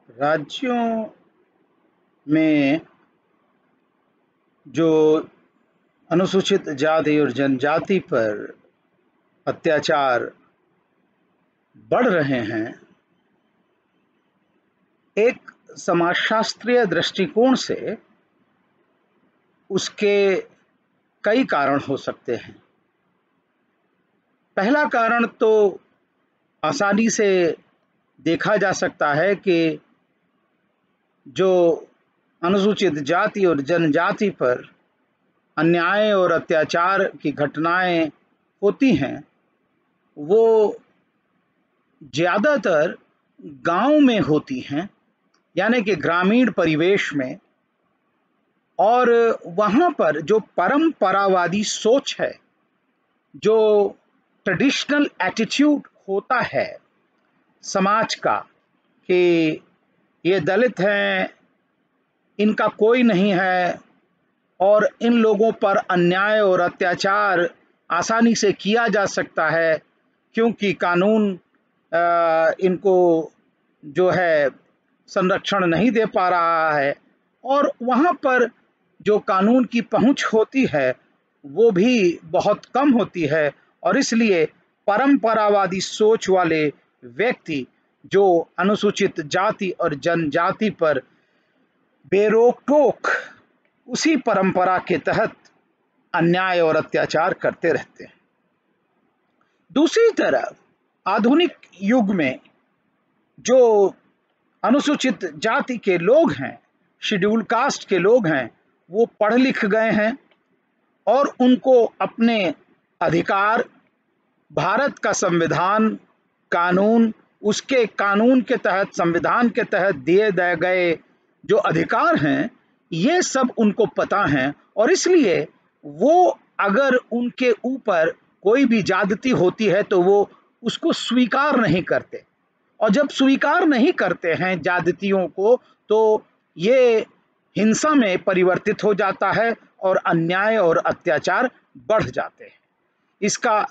राज्यों में जो अनुसूचित जाति और जनजाति पर अत्याचार बढ़ रहे हैं, एक समाजशास्त्रीय दृष्टिकोण से उसके कई कारण हो सकते हैं। पहला कारण तो आसानी से देखा जा सकता है कि जो अनुसूचित जाति और जनजाति पर अन्याय और अत्याचार की घटनाएं होती हैं, वो ज़्यादातर गांव में होती हैं, यानी कि ग्रामीण परिवेश में। और वहाँ पर जो परंपरावादी सोच है, जो ट्रेडिशनल एटीट्यूड होता है समाज का कि ये दलित हैं, इनका कोई नहीं है और इन लोगों पर अन्याय और अत्याचार आसानी से किया जा सकता है क्योंकि कानून इनको जो है संरक्षण नहीं दे पा रहा है, और वहाँ पर जो कानून की पहुँच होती है वो भी बहुत कम होती है। और इसलिए परंपरावादी सोच वाले व्यक्ति जो अनुसूचित जाति और जनजाति पर बेरोक टोक उसी परंपरा के तहत अन्याय और अत्याचार करते रहते हैं। दूसरी तरफ आधुनिक युग में जो अनुसूचित जाति के लोग हैं, शेड्यूल कास्ट के लोग हैं, वो पढ़ लिख गए हैं और उनको अपने अधिकार, भारत का संविधान, कानून, उसके कानून के तहत, संविधान के तहत दिए गए जो अधिकार हैं, ये सब उनको पता हैं। और इसलिए वो अगर उनके ऊपर कोई भी ज्यादती होती है तो वो उसको स्वीकार नहीं करते, और जब स्वीकार नहीं करते हैं ज्यादतियों को तो ये हिंसा में परिवर्तित हो जाता है और अन्याय और अत्याचार बढ़ जाते हैं। इसका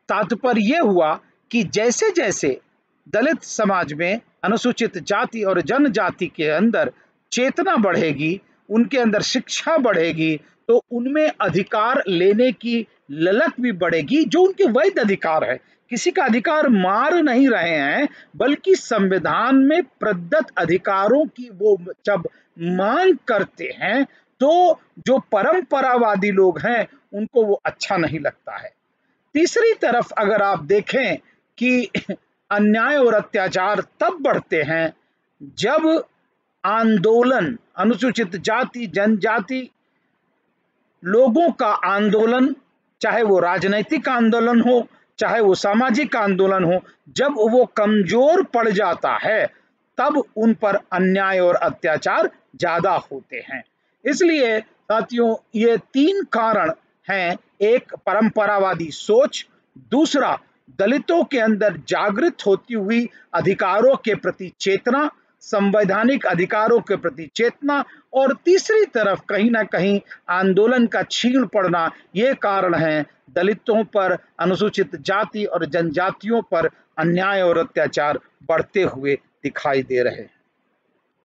तात्पर्य ये हुआ कि जैसे जैसे दलित समाज में अनुसूचित जाति और जनजाति के अंदर चेतना बढ़ेगी, उनके अंदर शिक्षा बढ़ेगी, तो उनमें अधिकार लेने की ललक भी बढ़ेगी, जो उनके वैध अधिकार है। किसी का अधिकार मार नहीं रहे हैं, बल्कि संविधान में प्रदत्त अधिकारों की वो जब मांग करते हैं तो जो परंपरावादी लोग हैं उनको वो अच्छा नहीं लगता है। तीसरी तरफ अगर आप देखें कि अन्याय और अत्याचार तब बढ़ते हैं जब आंदोलन, अनुसूचित जाति जनजाति लोगों का आंदोलन, चाहे वो राजनीतिक आंदोलन हो, चाहे वो सामाजिक आंदोलन हो, जब वो कमजोर पड़ जाता है तब उन पर अन्याय और अत्याचार ज्यादा होते हैं। इसलिए साथियों, ये तीन कारण हैं। एक, परंपरावादी सोच; दूसरा, दलितों के अंदर जागृत होती हुई अधिकारों के प्रति चेतना, संवैधानिक अधिकारों के प्रति चेतना; और तीसरी तरफ कहीं ना कहीं आंदोलन का छीन पड़ना। ये कारण हैं दलितों पर, अनुसूचित जाति और जनजातियों पर अन्याय और अत्याचार बढ़ते हुए दिखाई दे रहे हैं।